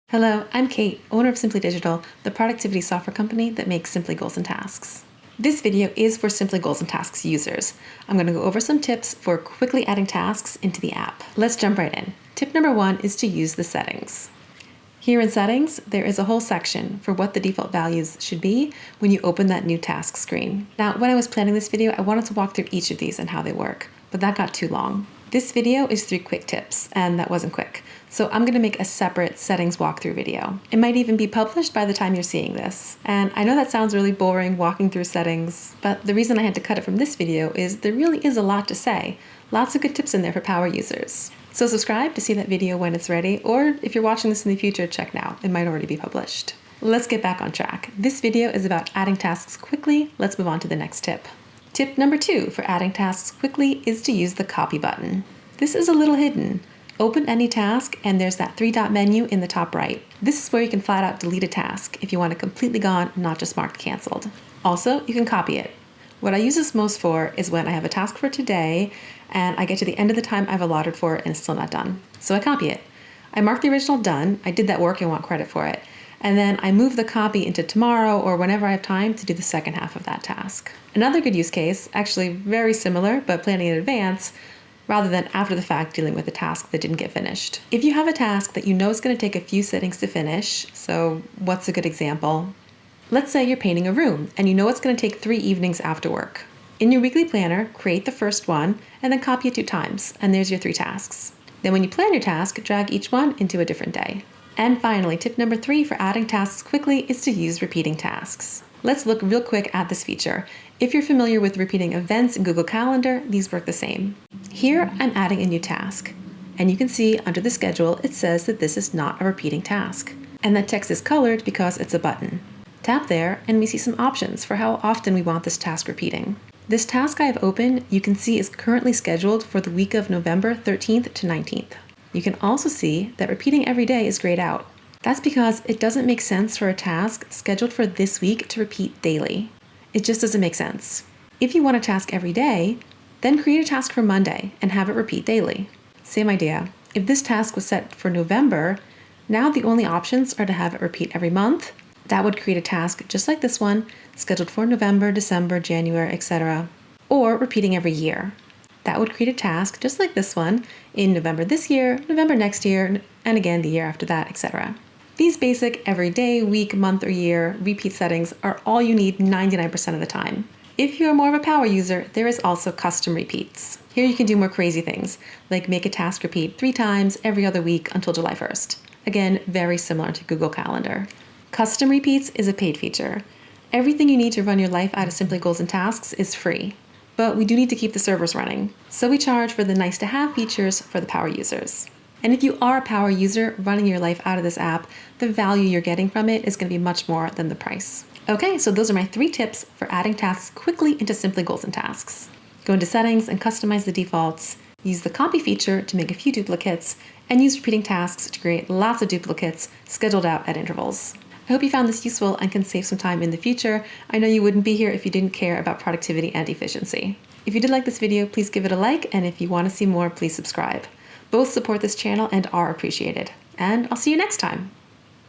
Hello, I'm Kate, owner of Simply.Digital, the productivity software company that makes Simply Goals and Tasks. This video is for Simply Goals and Tasks users. I'm going to go over some tips for quickly adding tasks into the app. Let's jump right in. Tip number 1 is to use the settings. Here in Settings, there is a whole section for what the default values should be when you open that new task screen. Now, when I was planning this video, I wanted to walk through each of these and how they work, but that got too long. This video is 3 quick tips, and that wasn't quick. So I'm going to make a separate settings walkthrough video. It might even be published by the time you're seeing this. And I know that sounds really boring walking through settings, but the reason I had to cut it from this video is there really is a lot to say. Lots of good tips in there for power users. So subscribe to see that video when it's ready, or if you're watching this in the future, check now. It might already be published. Let's get back on track. This video is about adding tasks quickly. Let's move on to the next tip. Tip number 2 for adding tasks quickly is to use the copy button. This is a little hidden. Open any task and there's that 3-dot menu in the top right. This is where you can flat out delete a task if you want it completely gone, not just marked canceled. Also, you can copy it. What I use this most for is when I have a task for today and I get to the end of the time I've allotted for it and it's still not done. So I copy it. I mark the original done, I did that work and want credit for it, and then I move the copy into tomorrow or whenever I have time to do the second half of that task. Another good use case, actually very similar but planning in advance, rather than after the fact dealing with a task that didn't get finished. If you have a task that you know is going to take a few settings to finish, so what's a good example? Let's say you're painting a room and you know it's going to take 3 evenings after work. In your weekly planner, create the first one and then copy it 2 times, and there's your 3 tasks. Then when you plan your task, drag each one into a different day. And finally, tip number 3 for adding tasks quickly is to use repeating tasks. Let's look real quick at this feature. If you're familiar with repeating events in Google Calendar, these work the same. Here, I'm adding a new task. And you can see under the schedule, it says that this is not a repeating task. And that text is colored because it's a button. Tap there, and we see some options for how often we want this task repeating. This task I have open, you can see is currently scheduled for the week of November 13th to 19th. You can also see that repeating every day is grayed out. That's because it doesn't make sense for a task scheduled for this week to repeat daily. It just doesn't make sense. If you want a task every day, then create a task for Monday and have it repeat daily. Same idea. If this task was set for November, now the only options are to have it repeat every month. That would create a task just like this one, scheduled for November, December, January, etc. Or repeating every year. That would create a task just like this one in November this year, November next year, and again the year after that, etc. These basic everyday, week, month, or year repeat settings are all you need 99% of the time. If you're more of a power user, there is also custom repeats. Here you can do more crazy things, like make a task repeat 3 times every other week until July 1st. Again, very similar to Google Calendar. Custom repeats is a paid feature. Everything you need to run your life out of Simply Goals and Tasks is free, but we do need to keep the servers running, so we charge for the nice-to-have features for the power users. And if you are a power user running your life out of this app, the value you're getting from it is going to be much more than the price. Okay, so those are my 3 tips for adding tasks quickly into Simply Goals and Tasks. Go into Settings and customize the defaults, use the copy feature to make a few duplicates, and use repeating tasks to create lots of duplicates scheduled out at intervals. I hope you found this useful and can save some time in the future. I know you wouldn't be here if you didn't care about productivity and efficiency. If you did like this video, please give it a like, and if you want to see more, please subscribe. Both support this channel and are appreciated. And I'll see you next time.